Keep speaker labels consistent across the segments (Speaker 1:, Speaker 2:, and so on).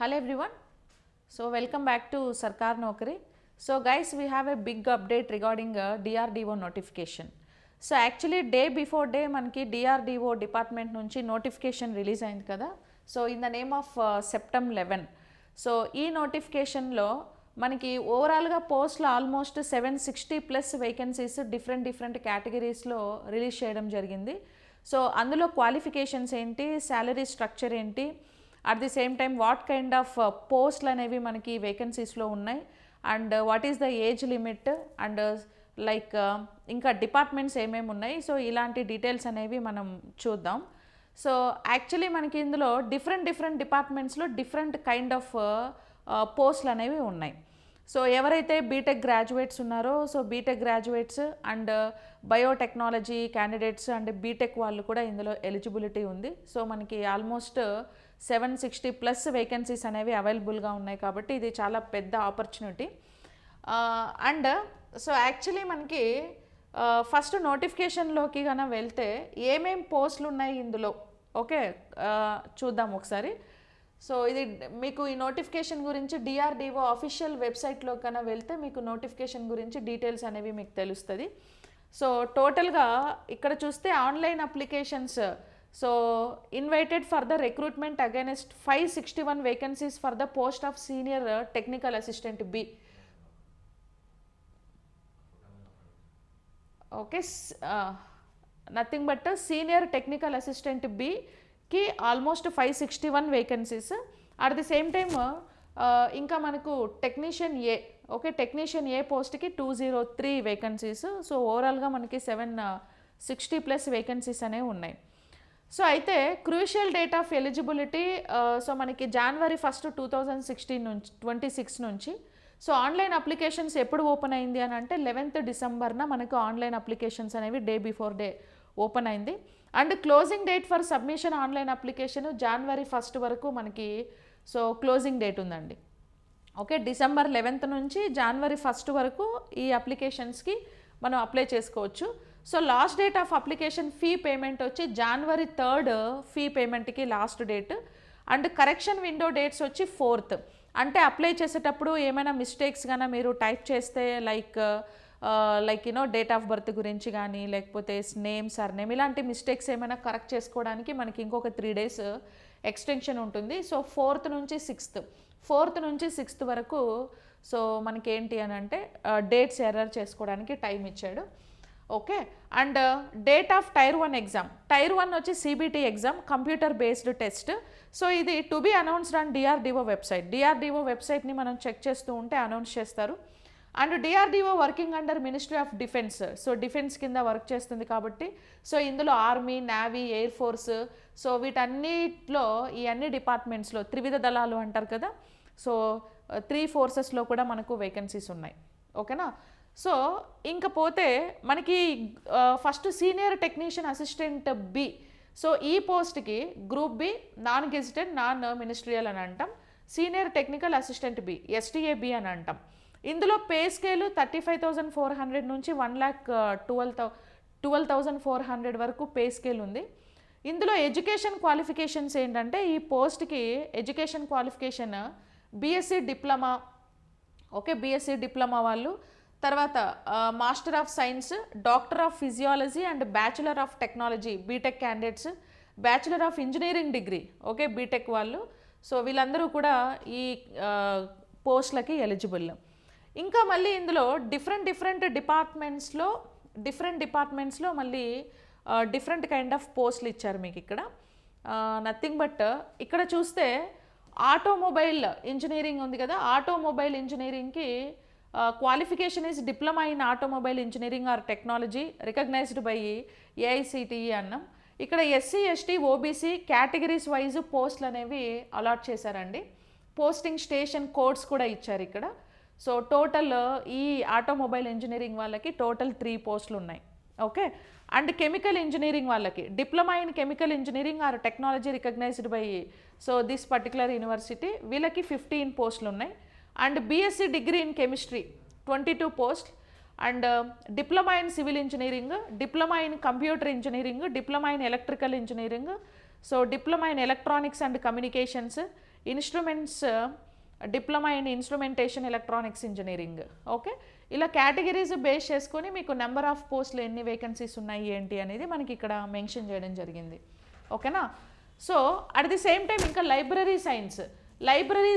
Speaker 1: Hello everyone. So welcome back to Sarkar Naukari. So guys, we have a big update regarding DRDO notification. So actually day before day మనకి DRDO department నుంచి notification release అయింది కదా. So in the name of September 11. So ఈ నోటిఫికేషన్లో మనకి ఓవరాల్గా పోస్ట్లో almost 760+ vacancies different కేటగిరీస్లో release చేయడం జరిగింది. సో అందులో క్వాలిఫికేషన్స్ ఏంటి, శాలరీ స్ట్రక్చర్ ఏంటి, at the same time what kind of పోస్ట్లు అనేవి మనకి వేకెన్సీస్లో ఉన్నాయి, and what is the age limit, and like ఇంకా డిపార్ట్మెంట్స్ ఏమేమి ఉన్నాయి. సో ఇలాంటి డీటెయిల్స్ అనేవి మనం చూద్దాం. సో యాక్చువల్లీ మనకి ఇందులో డిఫరెంట్ డిపార్ట్మెంట్స్లో డిఫరెంట్ కైండ్ ఆఫ్ పోస్ట్లు అనేవి ఉన్నాయి. సో ఎవరైతే బీటెక్ గ్రాడ్యుయేట్స్ ఉన్నారో, so BTech graduates and biotechnology candidates and BTech వాళ్ళు కూడా ఇందులో ఎలిజిబిలిటీ ఉంది. సో మనకి ఆల్మోస్ట్ 760+ వేకెన్సీస్ అనేవి అవైలబుల్గా ఉన్నాయి కాబట్టి ఇది చాలా పెద్ద ఆపర్చునిటీ. అండ్ సో యాక్చువల్లీ మనకి ఫస్ట్ నోటిఫికేషన్లోకి కన్నా వెళ్తే ఏమేం పోస్టులు ఉన్నాయి ఇందులో, ఓకే చూద్దాం ఒకసారి. సో ఇది మీకు ఈ నోటిఫికేషన్ గురించి డిఆర్డిఓ అఫీషియల్ వెబ్సైట్లో కన్నా వెళ్తే మీకు నోటిఫికేషన్ గురించి డీటెయిల్స్ అనేవి మీకు తెలుస్తుంది. సో టోటల్గా ఇక్కడ చూస్తే online applications, so invited for the recruitment against 561 vacancies for the post of senior technical assistant B. Okay, nothing but senior technical assistant బికి almost 561 vacancies. At the same time ఇంకా మనకు technician A, okay technician A పోస్ట్కి 203 vacancies. So ఓవరాల్గా మనకి 760+ vacancies అనేవి ఉన్నాయి. So అయితే crucial date of eligibility, so మనకి January 1, 2026 నుంచి. సో ఆన్లైన్ అప్లికేషన్స్ ఎప్పుడు ఓపెన్ అయింది అని అంటే 11th December మనకు ఆన్లైన్ అప్లికేషన్స్ అనేవి డే బిఫోర్ డే ఓపెన్ అయింది. And closing date for submission online application January 1 వరకు మనకి సో క్లోజింగ్ డేట్ ఉందండి. ఓకే, December 11 నుంచి January 1 వరకు ఈ అప్లికేషన్స్కి మనం అప్లై చేసుకోవచ్చు. So last date of application fee payment వచ్చి January 3 ఫీ పేమెంట్కి last date. And correction window dates వచ్చి 4th. అంటే అప్లై చేసేటప్పుడు ఏమైనా మిస్టేక్స్ కానీ మీరు టైప్ చేస్తే లైక్ డేట్ ఆఫ్ బర్త్ గురించి కానీ లేకపోతే నేమ్ సర్నేమ్ ఇలాంటి మిస్టేక్స్ ఏమైనా కరెక్ట్ చేసుకోవడానికి మనకి ఇంకొక 3 days ఎక్స్టెన్షన్ ఉంటుంది. సో 4th నుంచి 6th వరకు సో మనకి ఏంటి అని అంటే డేట్స్ ఎర్రర్ చేసుకోవడానికి టైం ఇచ్చాడు. Okay, and date of tier 1 exam, tier 1 వచ్చి CBT exam, computer based test. So ఇది to be announced on DRDO website. DRDO వెబ్సైట్ని మనం చెక్ చేస్తూ ఉంటే అనౌన్స్ చేస్తారు. And DRDO working under ministry of defence, so defence కింద work చేస్తుంది కాబట్టి సో ఇందులో army, navy, air force, so వీటన్నిటిలో ఈ అన్ని డిపార్ట్మెంట్స్లో త్రివిధ దళాలు అంటారు కదా, సో 3 ఫోర్సెస్లో కూడా మనకు వేకెన్సీస్ ఉన్నాయి. ఓకేనా. సో ఇంకపోతే మనకి first senior technician assistant B, so ఈ పోస్ట్కి group B, non gazetted, non ministerial అని అంటాం. Senior technical assistant B, STAB అని అంటాం. ఇందులో పే స్కేలు 35,400 నుంచి 1,12,400 వరకు పే స్కేల్ ఉంది. ఇందులో ఎడ్యుకేషన్ క్వాలిఫికేషన్స్ ఏంటంటే ఈ పోస్ట్కి education qualification BSc diploma, okay BSc diploma వాళ్ళు, తర్వాత master of science, doctor of physiology and bachelor of technology BTech candidates, bachelor of engineering degree, okay BTech వాళ్ళు. సో వీళ్ళందరూ కూడా ఈ పోస్ట్లకి ఎలిజిబుల్. ఇంకా మళ్ళీ ఇందులో డిఫరెంట్ డిపార్ట్మెంట్స్లో మళ్ళీ డిఫరెంట్ కైండ్ ఆఫ్ పోస్టులు ఇచ్చారు మీకు ఇక్కడ. నథింగ్ బట్ ఇక్కడ చూస్తే ఆటోమొబైల్ ఇంజనీరింగ్ ఉంది కదా, ఆటోమొబైల్ ఇంజనీరింగ్కి qualification is diploma in automobile engineering or technology recognised by AICTE అన్నాం. ఇక్కడ SC, ST, OBC categories wise పోస్టులు అనేవి అలాట్ చేశారండి. పోస్టింగ్ స్టేషన్ కోడ్స్ కూడా ఇచ్చారు ఇక్కడ. సో టోటల్ ఈ ఆటోమొబైల్ ఇంజనీరింగ్ వాళ్ళకి టోటల్ 3 పోస్టులు ఉన్నాయి. ఓకే, అండ్ కెమికల్ ఇంజనీరింగ్ వాళ్ళకి diploma in chemical engineering or technology recognised by so this particular university, వీళ్ళకి 15 పోస్టులు ఉన్నాయి. And BSc degree in chemistry 22 post, and diploma in civil engineering, diploma in computer engineering, diploma in electrical engineering, so diploma in electronics and communications, instruments diploma in instrumentation electronics engineering. Okay, ఇలా categories base చేసుకొని మీకు number of పోస్టులు ఎన్ని vacancies ఉన్నాయి ఏంటి అనేది మనకి ఇక్కడ మెన్షన్ చేయడం జరిగింది. ఓకేనా. So at the same time ఇంకా లైబ్రరీ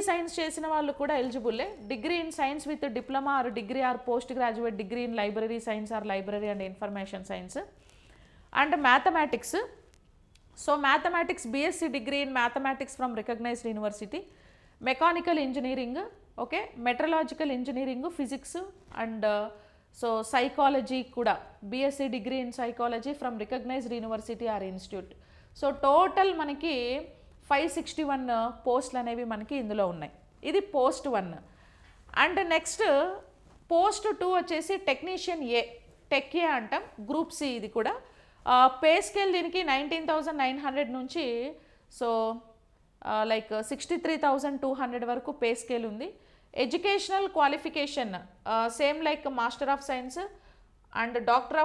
Speaker 1: సైన్స్ చేసిన వాళ్ళు కూడా ఎలిజిబుల్లే. Degree in science with diploma or degree or post graduate degree in library science or library and information science and mathematics. So mathematics BSc degree in mathematics from recognised university, mechanical engineering, okay, metallurgical engineering, physics and so psychology కూడా BSc degree in psychology from recognised university or institute. So total మనకి 561 పోస్టులు అనేవి మనకి ఇందులో ఉన్నాయి. ఇది post 1. And next post 2 వచ్చేసి technician A, tech ఏ అంటాం, గ్రూప్ సి. ఇది కూడా పే స్కేల్ దీనికి 19,900 నుంచి సో లైక్ 63,200 వరకు పే స్కేల్ ఉంది. Educational qualification same like master of science and doctor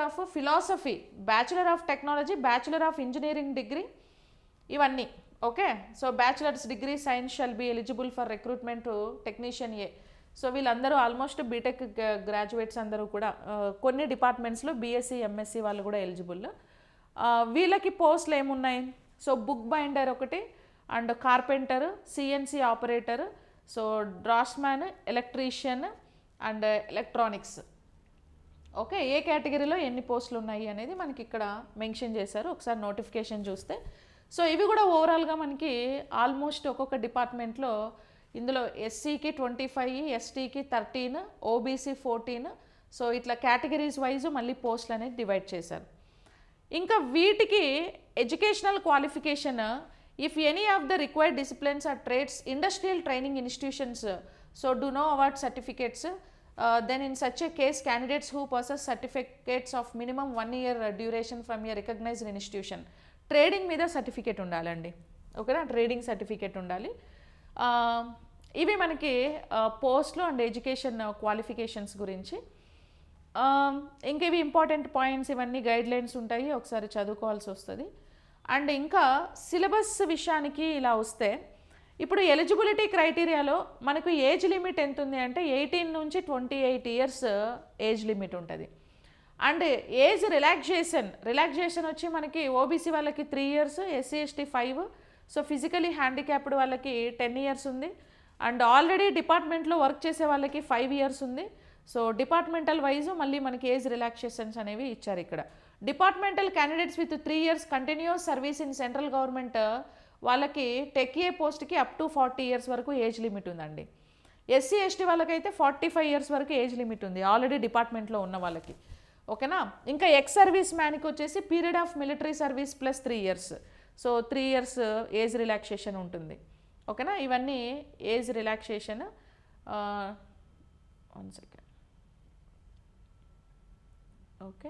Speaker 1: of philosophy, bachelor of technology, bachelor of engineering degree, ఇవన్నీ. Okay, so bachelors degree science shall be eligible for recruitment technician A. So వీళ్ళందరూ almost BTech graduates అందరూ కూడా కొన్ని డిపార్ట్మెంట్స్లో BSc MSc వాళ్ళు కూడా eligible. వీళ్ళకి పోస్టులు ఏమున్నాయి? సో బుక్ బైండర్ ఒకటి and carpenter, CNC operator, so draftsman, electrician and electronics. Okay, ఏ కేటగిరీలో ఎన్ని పోస్టులు ఉన్నాయి అనేది మనకి ఇక్కడ మెన్షన్ చేశారు. ఒకసారి నోటిఫికేషన్ చూస్తే సో ఇవి కూడా ఓవరాల్గా మనకి ఆల్మోస్ట్ ఒక్కొక్క డిపార్ట్మెంట్లో ఇందులో ఎస్సీకి 25, ఎస్టీకి 13, ఓబీసీ 14. సో ఇట్లా కేటగిరీస్ వైజ్ మళ్ళీ పోస్టులు అనేది డివైడ్ చేశారు. ఇంకా వీటికి educational qualification, if any of the required disciplines or trades industrial training institutions so do no award certificates, then in such a case candidates who possess certificates of minimum 1 year duration from a recognized institution. Trading మీద certificate ఉండాలండి. ఓకేనా, trading certificate ఉండాలి. ఇవి మనకి పోస్ట్లో and education qualifications గురించి. ఇంకా ఇవి ఇంపార్టెంట్ పాయింట్స్, ఇవన్నీ గైడ్లైన్స్ ఉంటాయి, ఒకసారి చదువుకోవాల్సి వస్తుంది. అండ్ ఇంకా సిలబస్ విషయానికి ఇలా వస్తే ఇప్పుడు ఎలిజిబిలిటీ క్రైటీరియాలో మనకు ఏజ్ లిమిట్ ఎంత ఉంది అంటే 18 నుంచి 28 ఇయర్స్ ఏజ్ లిమిట్ ఉంటుంది. అండ్ ఏజ్ రిలాక్సేషన్ వచ్చి మనకి ఓబీసీ వాళ్ళకి 3 years, SC ST 5, so physically handicapped వాళ్ళకి 10 ఇయర్స్ ఉంది. అండ్ ఆల్రెడీ డిపార్ట్మెంట్లో వర్క్ చేసే వాళ్ళకి 5 ఇయర్స్ ఉంది. సో డిపార్ట్మెంటల్ వైజ్ మళ్ళీ మనకి ఏజ్ రిలాక్సేషన్స్ అనేవి ఇచ్చారు ఇక్కడ. Departmental candidates with 3 years continuous service in central government వాళ్ళకి టెక్ ఏ పోస్ట్కి అప్ టు 40 ఇయర్స్ వరకు ఏజ్ లిమిట్ ఉందండి. ఎస్సీ ఎస్టీ వాళ్ళకైతే 45 ఇయర్స్ వరకు ఏజ్ లిమిట్ ఉంది ఆల్రెడీ డిపార్ట్మెంట్లో ఉన్న వాళ్ళకి. ఓకేనా. ఇంకా ఎక్స్ సర్వీస్ మ్యాన్కి వచ్చేసి period of military service plus 3 years, so 3 years age relaxation ఉంటుంది. ఓకేనా, ఇవన్నీ age relaxation. 1 second. Okay,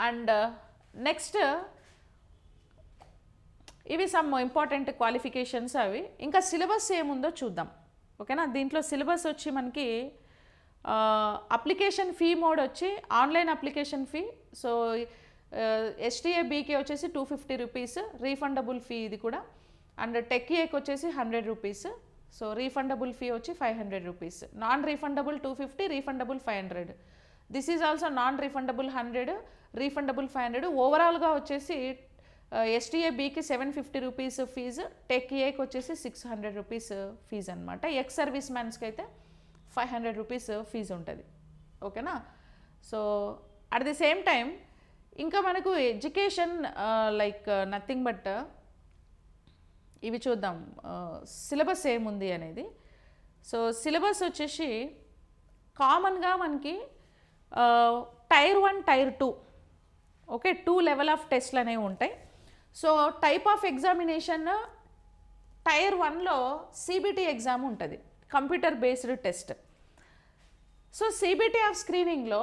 Speaker 1: and next ఇవి సమ్ ఇంపార్టెంట్ క్వాలిఫికేషన్స్ అవి. ఇంకా సిలబస్ ఏముందో చూద్దాం. ఓకేనా, దీంట్లో సిలబస్ వచ్చి మనకి అప్లికేషన్ ఫీ మోడ్ వచ్చి online application fee. So STA బీకే వచ్చేసి 250 రూపీస్ రీఫండబుల్ ఫీ ఇది కూడా. అండ్ టెక్ ఏకి వచ్చేసి 100 రూపీస్. సో రీఫండబుల్ ఫీ వచ్చి 500 rupees. Non refundable 250, refundable 500. This is also non refundable 100, refundable 500. ఓవరాల్గా వచ్చేసి ఎస్టీఏ బీకి 750 రూపీస్ ఫీజు, టెక్ ఏకి వచ్చేసి 600 రూపీస్ ఫీజు అనమాట. ఎక్స్ సర్వీస్ మ్యాన్స్కి అయితే 500 రూపీస్ ఫీజు ఉంటుంది. ఓకేనా. So at the same time ఇంకా మనకు ఎడ్యుకేషన్ లైక్ నథింగ్ బట్ ఇవి చూద్దాం సిలబస్ ఏముంది అనేది. సో సిలబస్ వచ్చేసి కామన్గా మనకి tier 1, tier 2, okay, 2 level of టెస్ట్లు అనేవి ఉంటాయి. So type of examination tier 1లో సిబిటి ఎగ్జామ్ ఉంటుంది, computer based test. So CBT of స్క్రీనింగ్లో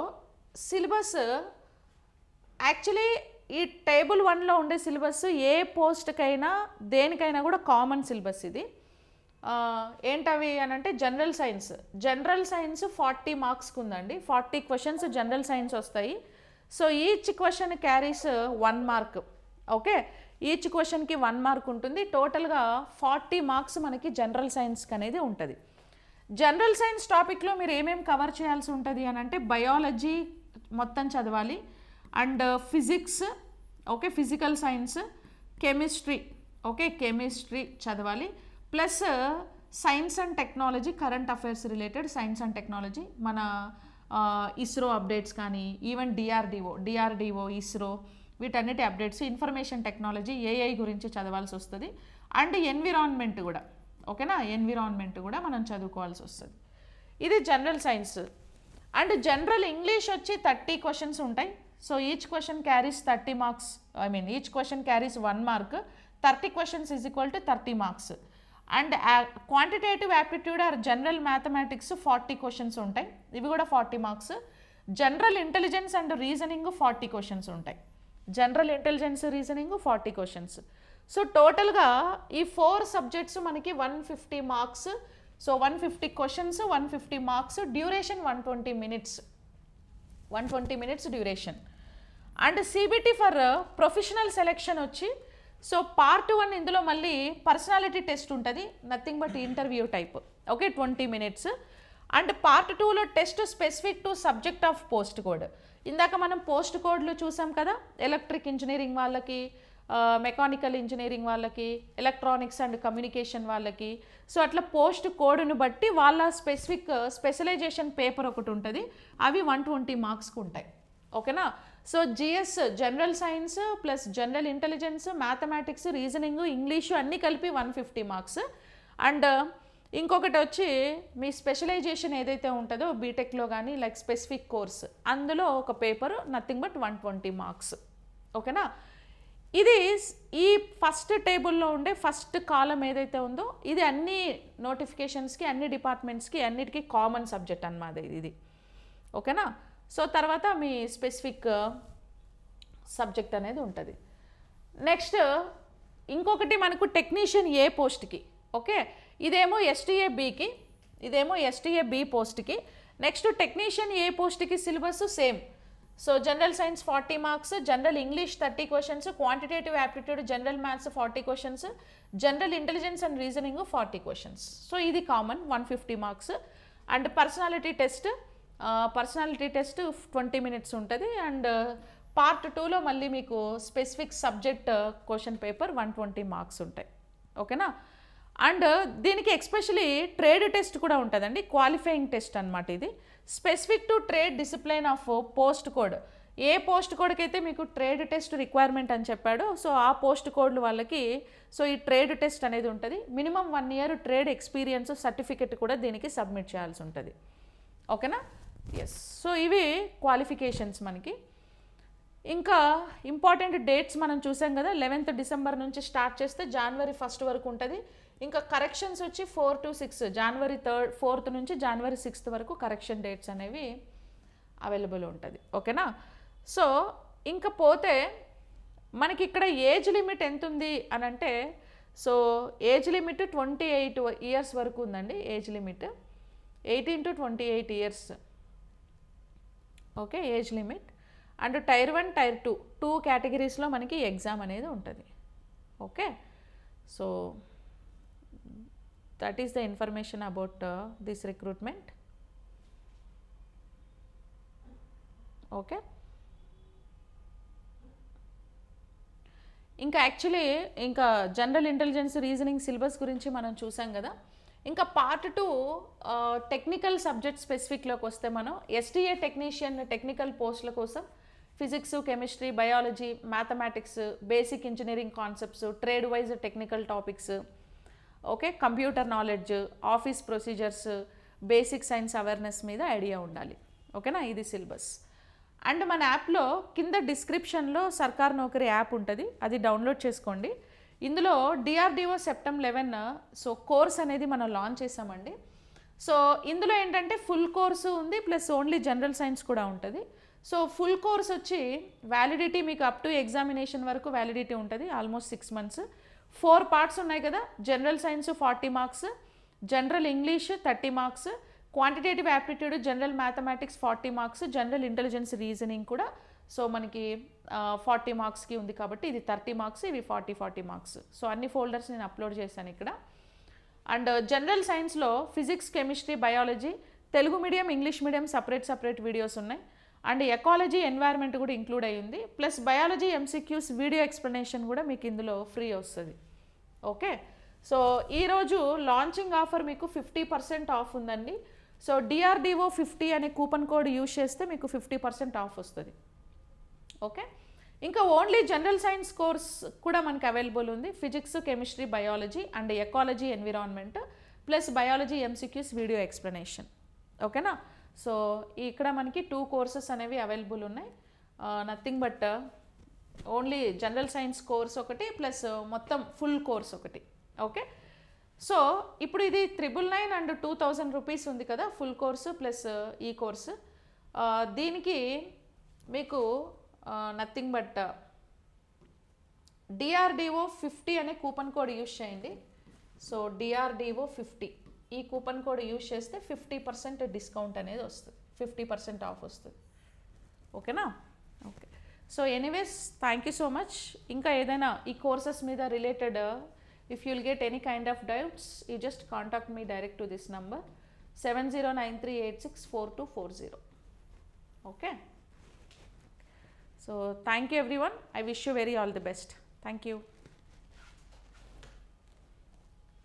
Speaker 1: సిలబస్ యాక్చువల్లీ ఈ టేబుల్ 1లో ఉండే సిలబస్ ఏ పోస్ట్కైనా దేనికైనా కూడా కామన్ సిలబస్ ఇది. ఏంటవి అని అంటే జనరల్ సైన్స్ 40 మార్క్స్కి ఉందండి. 40 క్వశ్చన్స్ జనరల్ సైన్స్ వస్తాయి. So each question carries 1 mark. Okay, each క్వశ్చన్కి 1 మార్క్ ఉంటుంది. టోటల్గా 40 మార్క్స్ మనకి జనరల్ సైన్స్కి అనేది ఉంటుంది. జనరల్ సైన్స్ టాపిక్లో మీరు ఏమేమి కవర్ చేయాల్సి ఉంటుంది అని అంటే బయాలజీ మొత్తం చదవాలి, and physics, okay, physical science, chemistry, okay, chemistry చదవాలి, plus science and technology, current affairs related science and technology, మన ఇస్రో అప్డేట్స్ కానీ, ఈవెన్ డిఆర్డిఓ, ఇస్రో, వీటన్నిటి అప్డేట్స్, ఇన్ఫర్మేషన్ టెక్నాలజీ, ఏఐ గురించి చదవాల్సి వస్తుంది. అండ్ ఎన్విరాన్మెంట్ కూడా, ఓకేనా, ఎన్విరాన్మెంట్ కూడా మనం చదువుకోవాల్సి వస్తుంది. ఇది general science. And general English వచ్చి 30 క్వశ్చన్స్ ఉంటాయి. So each question carries 30 marks, each question carries 1 mark. 30 questions is equal to 30 marks. And quantitative aptitude or general mathematics 40 questions ఉంటాయి, ఇవి కూడా 40 marks. General intelligence and reasoning 40 questions ఉంటాయి, general intelligence, reasoning 40 questions. So టోటల్గా ఈ 4 subjects మనకి 150 marks. So 150 questions, 150 marks, duration 120 minutes, 120 minutes duration. And CBT for professional selection వచ్చి, so part 1 ఇందులో మళ్ళీ పర్సనాలిటీ టెస్ట్ ఉంటుంది, nothing but interview type, okay, 20 minutes. And part 2లో test specific to subject of post code. ఇందాక మనం post కోడ్లు చూసాం కదా, ఎలక్ట్రిక్ ఇంజనీరింగ్ వాళ్ళకి, మెకానికల్ ఇంజనీరింగ్ వాళ్ళకి, ఎలక్ట్రానిక్స్ అండ్ కమ్యూనికేషన్ వాళ్ళకి. సో అట్లా పోస్ట్ కోడ్ను బట్టి వాళ్ళ స్పెషలైజేషన్ పేపర్ ఒకటి ఉంటుంది, అవి 120 మార్క్స్కి ఉంటాయి, ఓకేనా. So GS, general science plus general intelligence, mathematics, reasoning, English అన్నీ కలిపి 150 మార్క్స్. అండ్ ఇంకొకటి వచ్చి మీ స్పెషలైజేషన్ ఏదైతే ఉంటుందో బీటెక్లో కానీ లైక్ స్పెసిఫిక్ కోర్స్, అందులో ఒక పేపర్, నథింగ్ బట్ 120 మార్క్స్, ఓకేనా. ఇది ఈ ఫస్ట్ టేబుల్లో ఉండే ఫస్ట్ కాలం ఏదైతే ఉందో ఇది అన్ని నోటిఫికేషన్స్కి, అన్ని డిపార్ట్మెంట్స్కి, అన్నిటికీ కామన్ సబ్జెక్ట్ అన్నమాట ఇది, ఓకేనా. సో తర్వాత మీ స్పెసిఫిక్ సబ్జెక్ట్ అనేది ఉంటుంది. నెక్స్ట్ ఇంకొకటి మనకు టెక్నీషియన్ ఏ పోస్ట్కి, ఓకే, ఇదేమో ఎస్టీఏ బికి, ఇదేమో ఎస్టీఏ బి పోస్ట్కి. నెక్స్ట్ టెక్నీషియన్ ఏ పోస్ట్కి syllabus same. So general science 40 marks, general English 30 questions, quantitative aptitude, general maths 40 questions, general intelligence and reasoning 40 questions. So ఇది common 150 marks. And personality test 20 minutes ఉంటుంది. And part 2లో మళ్ళీ మీకు specific subject question paper 120 marks ఉంటాయి, ఓకేనా. And దీనికి especially trade test కూడా ఉంటుందండి, క్వాలిఫైయింగ్ టెస్ట్ అనమాట ఇది, specific to trade discipline of post code. ఏ పోస్ట్ కోడ్కి అయితే మీకు ట్రేడ్ టెస్ట్ రిక్వైర్మెంట్ అని చెప్పాడో, సో ఆ పోస్ట్ కోడ్లు వాళ్ళకి సో ఈ ట్రేడ్ టెస్ట్ అనేది ఉంటుంది. Minimum 1 year trade experience certificate కూడా దీనికి సబ్మిట్ చేయాల్సి ఉంటుంది, ఓకేనా. ఎస్, సో ఇవి క్వాలిఫికేషన్స్ మనకి. ఇంకా ఇంపార్టెంట్ డేట్స్ మనం చూసాం కదా, 11th డిసెంబర్ నుంచి స్టార్ట్ చేస్తే జనవరి 1 వరకు ఉంటుంది. ఇంకా కరెక్షన్స్ వచ్చి 4 to 6, జనవరి 4th నుంచి జనవరి 6th వరకు కరెక్షన్ డేట్స్ అనేవి అవైలబుల్ ఉంటుంది, ఓకేనా. సో ఇంకా పోతే మనకి ఇక్కడ ఏజ్ లిమిట్ ఎంత ఉంది అని అంటే, సో ఏజ్ లిమిట్ 28 ఇయర్స్ వరకు ఉందండి, age limit 18 to 28 years, okay, age limit. And tier 1, tier 2 కేటగిరీస్లో మనకి ఎగ్జామ్ అనేది ఉంటుంది, okay. So that is the information about this recruitment, okay. ఇంకా యాక్చువల్లీ ఇంకా జనరల్ ఇంటెలిజెన్స్, రీజనింగ్ సిలబస్ గురించి మనం చూసాం కదా. ఇంకా పార్ట్ 2 టెక్నికల్ సబ్జెక్ట్ స్పెసిఫిక్లోకి వస్తే మనం ఎస్టీఏ టెక్నీషియన్ టెక్నికల్ పోస్టుల కోసం physics, chemistry, biology, mathematics, basic engineering concepts, trade wise technical topics, okay, computer knowledge, office procedures, basic science awareness మీద ఐడియా ఉండాలి, ఓకేనా. ఇది సిలబస్. అండ్ మన యాప్లో కింద డిస్క్రిప్షన్లో సర్కార్ నౌకరీ యాప్ ఉంటుంది, అది డౌన్లోడ్ చేసుకోండి. ఇందులో డిఆర్డిఓ September 11 సో కోర్స్ అనేది మనం లాంచ్ చేసామండి. సో ఇందులో ఏంటంటే ఫుల్ కోర్సు ఉంది, ప్లస్ ఓన్లీ జనరల్ సైన్స్ కూడా ఉంటుంది. సో ఫుల్ కోర్స్ వచ్చి వ్యాలిడిటీ మీకు అప్ టు ఎగ్జామినేషన్ వరకు వ్యాలిడిటీ ఉంటుంది, ఆల్మోస్ట్ 6 months. 4 పార్ట్స్ ఉన్నాయి కదా, general science 40 marks, general English 30 marks, quantitative aptitude, general mathematics 40 marks, general intelligence, reasoning కూడా సో మనకి 40 మార్క్స్కి ఉంది కాబట్టి ఇది 30 మార్క్స్, ఇవి 40 మార్క్స్. సో అన్ని ఫోల్డర్స్ నేను అప్లోడ్ చేశాను ఇక్కడ. అండ్ జనరల్ సైన్స్లో physics, chemistry, biology, Telugu medium, English medium separate videos ఉన్నాయి. అండ్ ఎకాలజీ, ఎన్వైర్న్మెంట్ కూడా ఇంక్లూడ్ అయ్యింది. Plus biology MCQs video explanation కూడా మీకు ఇందులో ఫ్రీ వస్తుంది. ఓకే, సో ఈరోజు లాంచింగ్ ఆఫర్ మీకు 50% ఆఫ్ ఉందండి. సో DRDO 50 అనే కూపన్ కోడ్ యూజ్ చేస్తే మీకు 50% ఆఫ్ వస్తుంది. ఓకే, ఇంకా ఓన్లీ జనరల్ సైన్స్ కోర్స్ కూడా మనకి అవైలబుల్ ఉంది. Physics, chemistry, biology and ecology, environment plus biology MCQs video explanation. ఓకేనా, సో ఇక్కడ మనకి 2 కోర్సెస్ అనేవి అవైలబుల్ ఉన్నాయి. Nothing but only general science course ఒకటి ప్లస్ మొత్తం ఫుల్ కోర్స్ ఒకటి. ఓకే, సో ఇప్పుడు ఇది 999 అండ్ 2000 రూపీస్ ఉంది కదా ఫుల్ కోర్సు ప్లస్ ఈ కోర్సు. దీనికి మీకు నథింగ్ బట్ DRDO 50 అనే కూపన్ కోడ్ యూజ్ చేయండి. సో DRDO 50 ఈ కూపన్ కోడ్ యూజ్ చేస్తే 50% డిస్కౌంట్ అనేది వస్తుంది, 50% ఆఫ్ వస్తుంది. ఓకేనా, okay. So anyways thank you so much. ఇంకా ఏదైనా ఈ కోర్సెస్ మీద related if you'll get any kind of doubts, you just contact me direct to this number 7093864240. Okay, so thank you everyone. I wish you very all the best. Thank you.